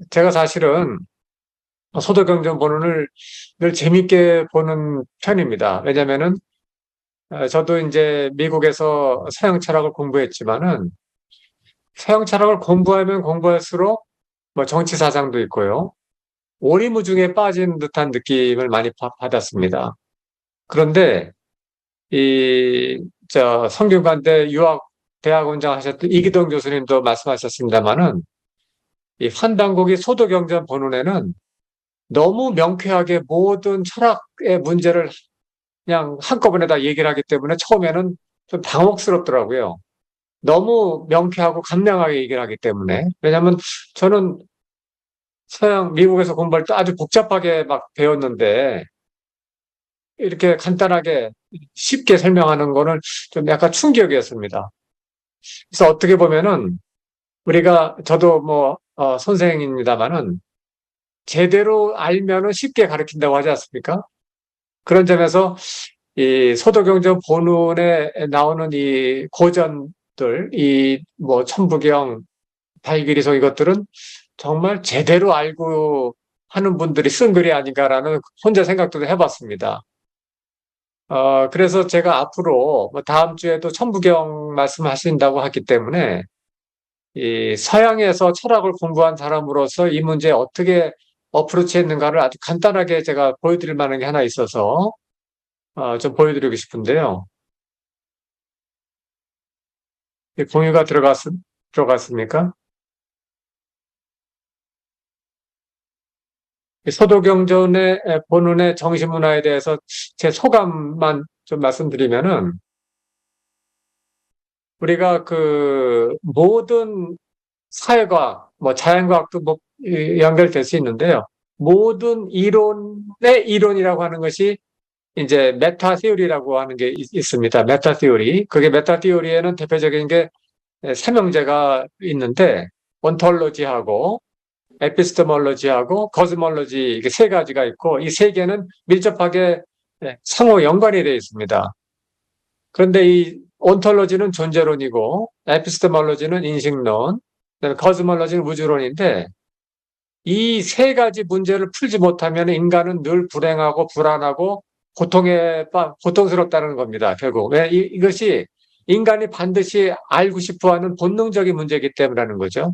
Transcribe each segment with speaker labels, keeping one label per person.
Speaker 1: 제가 사실은 소득경제 본문을 늘 재밌게 보는 편입니다. 왜냐면은, 저도 이제 미국에서 서양 철학을 공부했지만은, 서양 철학을 공부하면 공부할수록 뭐 정치 사상도 있고요. 오리무중에 빠진 듯한 느낌을 많이 받았습니다. 그런데, 성균관대 유학 대학원장 하셨던 이기동 교수님도 말씀하셨습니다마는, 이 환단고기 소득경제 본문에는 너무 명쾌하게 모든 철학의 문제를 그냥 한꺼번에 다 얘기를 하기 때문에 처음에는 좀 당혹스럽더라고요. 너무 명쾌하고 간명하게 얘기를 하기 때문에. 왜냐하면 저는 미국에서 공부할 때 아주 복잡하게 막 배웠는데 이렇게 간단하게 쉽게 설명하는 거는 좀 약간 충격이었습니다. 그래서 어떻게 보면은 저도 선생입니다마는 제대로 알면은 쉽게 가르친다고 하지 않습니까? 그런 점에서 이 소도경전 본문에 나오는 이 고전들, 천부경, 발기리송 이것들은 정말 제대로 알고 하는 분들이 쓴 글이 아닌가라는 혼자 생각도 해봤습니다. 그래서 제가 앞으로 다음 주에도 천부경 말씀하신다고 하기 때문에 이 서양에서 철학을 공부한 사람으로서 이 문제에 어떻게 어프로치 했는가를 아주 간단하게 제가 보여드릴 만한 게 하나 있어서 좀 보여드리고 싶은데요. 공유가 들어갔습니까? 소도경전의 본문의 정신문화에 대해서 제 소감만 좀 말씀드리면은, 우리가 그 모든 사회과학, 자연과학도 연결될 수 있는데요. 모든 이론의 이론이라고 하는 것이 이제 메타 시오리라고 하는 게 있습니다. 메타 시오리. 그게 메타 시오리에는 대표적인 게 삼형제가 있는데, 온톨로지하고 에피스테몰로지하고 거스몰로지 이게 세 가지가 있고 이 세 개는 밀접하게 상호 연관이 되어 있습니다. 그런데 이 온톨로지는 존재론이고 에피스테몰로지는 인식론, 그다음에 거스몰로지는 우주론인데 이 세 가지 문제를 풀지 못하면 인간은 늘 불행하고 불안하고 고통스럽다는 겁니다. 결국 왜 이것이 인간이 반드시 알고 싶어하는 본능적인 문제이기 때문이라는 거죠.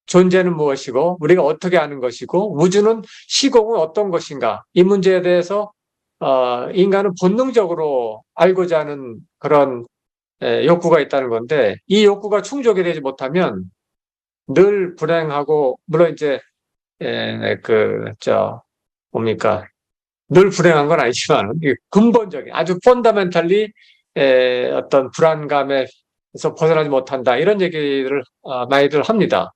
Speaker 1: 존재는 무엇이고 우리가 어떻게 아는 것이고 우주는 시공은 어떤 것인가 이 문제에 대해서 인간은 본능적으로 알고자 하는 그런 욕구가 있다는 건데 이 욕구가 충족이 되지 못하면 늘 불행하고 물론 이제 뭡니까 늘 불행한 건 아니지만 근본적인 아주 펀더멘탈리 어떤 불안감에서 벗어나지 못한다 이런 얘기를 많이들 합니다.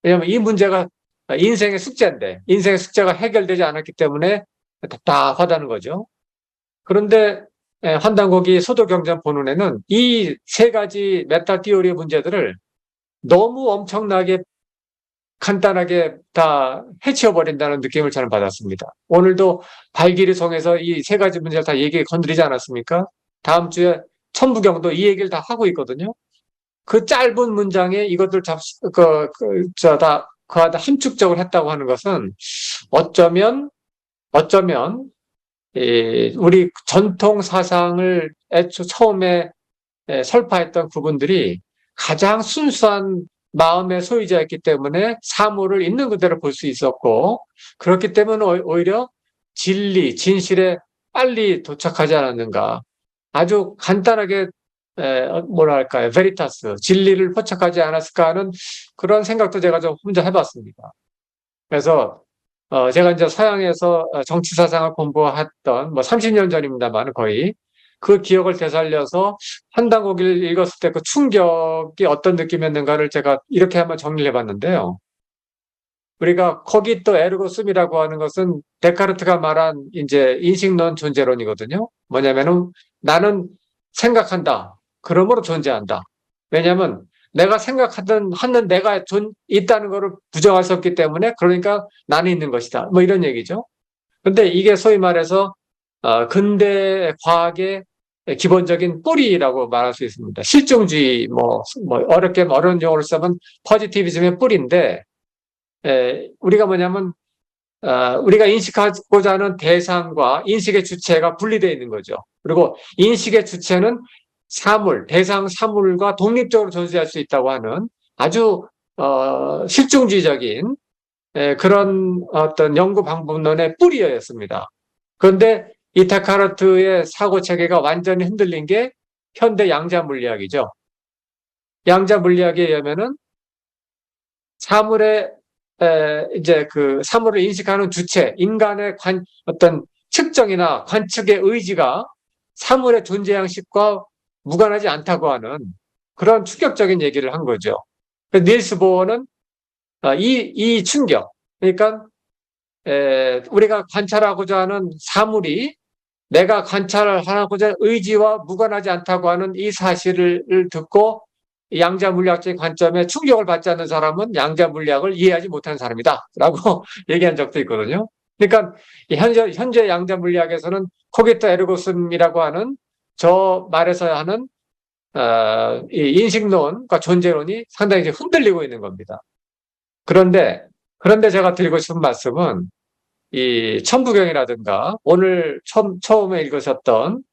Speaker 1: 왜냐하면 이 문제가 인생의 숙제인데 인생의 숙제가 해결되지 않았기 때문에 답답하다는 거죠. 그런데 환단고기 소도경전 본문에는 이 세 가지 메타 티오리의 문제들을 너무 엄청나게 간단하게 다 해치워버린다는 느낌을 저는 받았습니다. 오늘도 발기리송에서 이 세 가지 문제를 다 건드리지 않았습니까? 다음 주에 천부경도 이 얘기를 다 하고 있거든요. 그 짧은 문장에 이것들 다 함축적으로 했다고 하는 것은 어쩌면, 우리 전통 사상을 처음에 설파했던 그분들이 가장 순수한 마음의 소유자였기 때문에 사물을 있는 그대로 볼 수 있었고, 그렇기 때문에 오히려 진실에 빨리 도착하지 않았는가. 아주 간단하게 뭐랄까요, 베리타스, 진리를 포착하지 않았을까 하는 그런 생각도 제가 좀 혼자 해봤습니다. 그래서 제가 이제 서양에서 정치 사상을 공부했던 30년 전입니다만 거의 그 기억을 되살려서 한당고기를 읽었을 때 그 충격이 어떤 느낌이었는가를 제가 이렇게 한번 정리를 해봤는데요. 우리가 코기또 에르고 숨이라고 하는 것은 데카르트가 말한 이제 인식론 존재론이거든요. 뭐냐면은 나는 생각한다. 그러므로 존재한다. 왜냐하면 내가 하는 내가 있다는 것을 부정할 수 없기 때문에 그러니까 나는 있는 것이다. 이런 얘기죠. 근데 이게 소위 말해서 근대 과학의 기본적인 뿌리라고 말할 수 있습니다. 실증주의 어려운 용어를 쓰면 포지티비즘의 뿌리인데 우리가 뭐냐면 우리가 인식하고자 하는 대상과 인식의 주체가 분리되어 있는 거죠. 그리고 인식의 주체는 사물, 대상 사물과 독립적으로 존재할 수 있다고 하는 아주 실증주의적인 그런 어떤 연구 방법론의 뿌리였습니다. 그런데 이 데카르트의 사고 체계가 완전히 흔들린 게 현대 양자 물리학이죠. 양자 물리학에 의하면은 사물의 이제 그 사물을 인식하는 주체, 인간의 어떤 측정이나 관측의 의지가 사물의 존재 양식과 무관하지 않다고 하는 그런 충격적인 얘기를 한 거죠. 닐스 보어는 이 충격, 그러니까 우리가 관찰하고자 하는 사물이 내가 관찰하고자 하는 의지와 무관하지 않다고 하는 이 사실을 듣고 양자 물리학적인 관점에 충격을 받지 않는 사람은 양자 물리학을 이해하지 못하는 사람이다 라고 얘기한 적도 있거든요. 그러니까 현재 양자 물리학에서는 코기타 에르고슴이라고 하는 저 말에서 하는 이 인식론과 존재론이 상당히 이제 흔들리고 있는 겁니다. 그런데 제가 드리고 싶은 말씀은 이 천부경이라든가 오늘 처음에 읽으셨던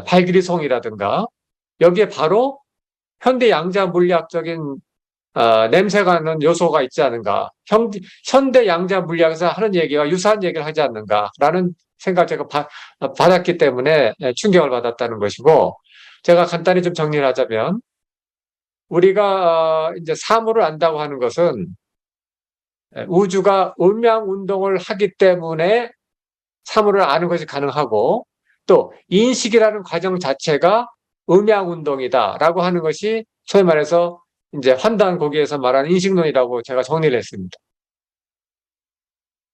Speaker 1: 발기리송이라든가 여기에 바로 현대 양자 물리학적인 냄새가 나는 요소가 있지 않은가. 현대 양자 물리학에서 하는 얘기와 유사한 얘기를 하지 않는가라는 생각을 제가 받았기 때문에 충격을 받았다는 것이고, 제가 간단히 좀 정리를 하자면 우리가 이제 사물을 안다고 하는 것은 우주가 음양 운동을 하기 때문에 사물을 아는 것이 가능하고, 또 인식이라는 과정 자체가 음양 운동이다라고 하는 것이 소위 말해서 이제 환단 거기에서 말하는 인식론이라고 제가 정리를 했습니다.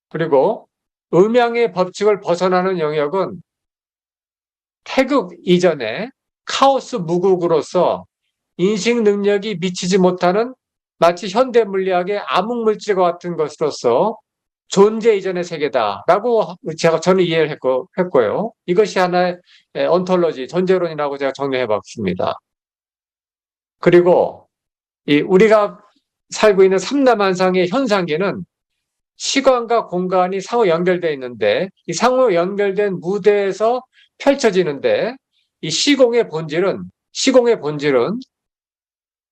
Speaker 1: 그리고 음양의 법칙을 벗어나는 영역은 태극 이전에 카오스 무국으로서 인식 능력이 미치지 못하는 마치 현대 물리학의 암흑물질과 같은 것으로서 존재 이전의 세계다라고 저는 이해를 했고요. 이것이 하나의 온톨로지, 존재론이라고 제가 정리해봤습니다. 그리고 우리가 살고 있는 삼라만상의 현상계는 시간과 공간이 상호 연결되어 있는데, 이 상호 연결된 무대에서 펼쳐지는데, 이 시공의 본질은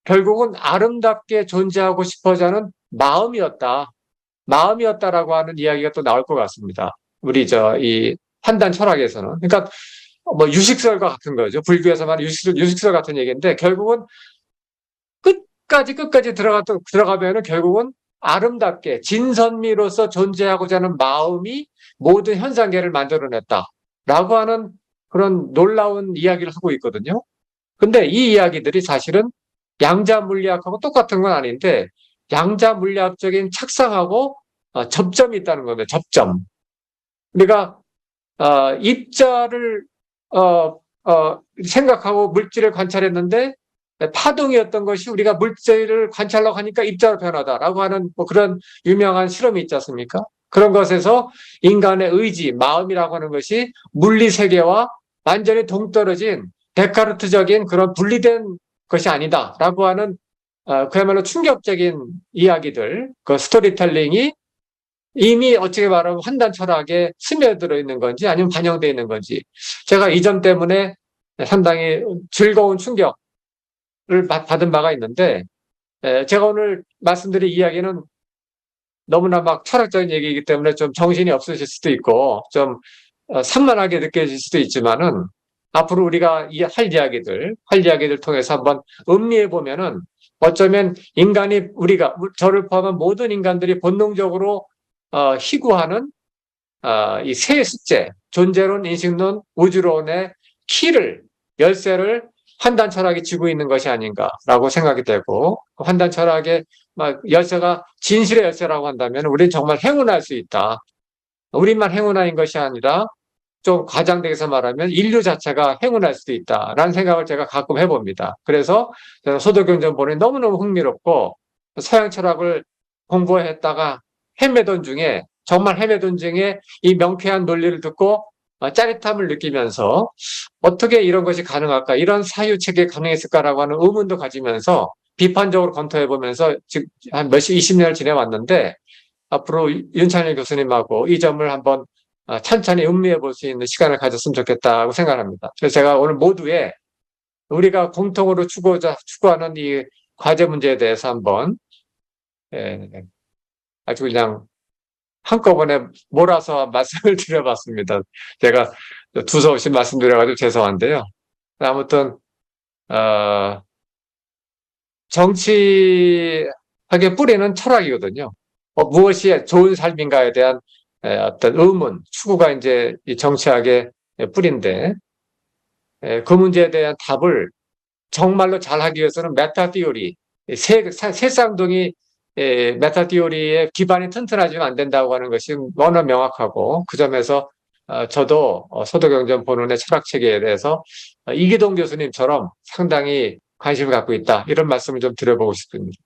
Speaker 1: 결국은 아름답게 존재하고 싶어져 하는 마음이었다라고 하는 이야기가 또 나올 것 같습니다. 우리 이 판단 철학에서는. 그러니까 뭐 유식설과 같은 거죠. 불교에서 말하는 유식설 같은 얘기인데, 결국은 끝까지 들어가면은 결국은 아름답게 진선미로서 존재하고자 하는 마음이 모든 현상계를 만들어냈다라고 하는 그런 놀라운 이야기를 하고 있거든요. 근데 이 이야기들이 사실은 양자 물리학하고 똑같은 건 아닌데, 양자 물리학적인 착상하고 접점이 있다는 겁니다. 접점. 우리가 입자를 생각하고 물질을 관찰했는데 파동이었던 것이 우리가 물질을 관찰하려고 하니까 입자로 변하다라고 하는 뭐 그런 유명한 실험이 있지 않습니까? 그런 것에서 인간의 의지, 마음이라고 하는 것이 물리 세계와 완전히 동떨어진 데카르트적인 그런 분리된 것이 아니다라고 하는 그야말로 충격적인 이야기들, 그 스토리텔링이 이미 어떻게 말하면 환단 철학에 스며들어 있는 건지 아니면 반영되어 있는 건지, 제가 이 점 때문에 상당히 즐거운 충격을 받은 바가 있는데, 제가 오늘 말씀드린 이야기는 너무나 막 철학적인 얘기이기 때문에 좀 정신이 없으실 수도 있고 좀 산만하게 느껴질 수도 있지만은, 앞으로 우리가 할 이야기들 통해서 한번 음미해 보면은 어쩌면 저를 포함한 모든 인간들이 본능적으로 희구하는 이 세 숙제, 존재론, 인식론, 우주론의 열쇠를 환단 철학이 쥐고 있는 것이 아닌가라고 생각이 되고, 환단 철학의 열쇠가 진실의 열쇠라고 한다면 우리는 정말 행운할 수 있다. 우리만 행운아인 것이 아니라 좀 과장되게 말하면 인류 자체가 행운할 수도 있다라는 생각을 제가 가끔 해봅니다. 그래서 저는 소도경전본이 너무너무 흥미롭고, 서양 철학을 공부했다가 정말 헤매던 중에 이 명쾌한 논리를 듣고 짜릿함을 느끼면서 어떻게 이런 것이 가능할까, 이런 사유책이 가능했을까라고 하는 의문도 가지면서 비판적으로 검토해보면서 지금 한 20년을 지내왔는데, 앞으로 윤찬일 교수님하고 이 점을 한번 찬찬히 음미해 볼 수 있는 시간을 가졌으면 좋겠다고 생각합니다. 그래서 제가 오늘 모두에 우리가 공통으로 추구하는 이 과제 문제에 대해서 한번 예, 아주 그냥 한꺼번에 몰아서 말씀을 드려봤습니다. 제가 두서없이 말씀드려가지고 죄송한데요. 아무튼 정치학의 뿌리는 철학이거든요. 무엇이 좋은 삶인가에 대한 어떤 의문, 추구가 이제 이 정치학의 뿌리인데 그 문제에 대한 답을 정말로 잘하기 위해서는 메타 티오리, 세쌍둥이 메타 티오리의 기반이 튼튼하지면 안 된다고 하는 것이 너무 명확하고 그 점에서 저도 소득경제 본원의 철학체계에 대해서 이기동 교수님처럼 상당히 관심을 갖고 있다. 이런 말씀을 좀 드려보고 싶습니다.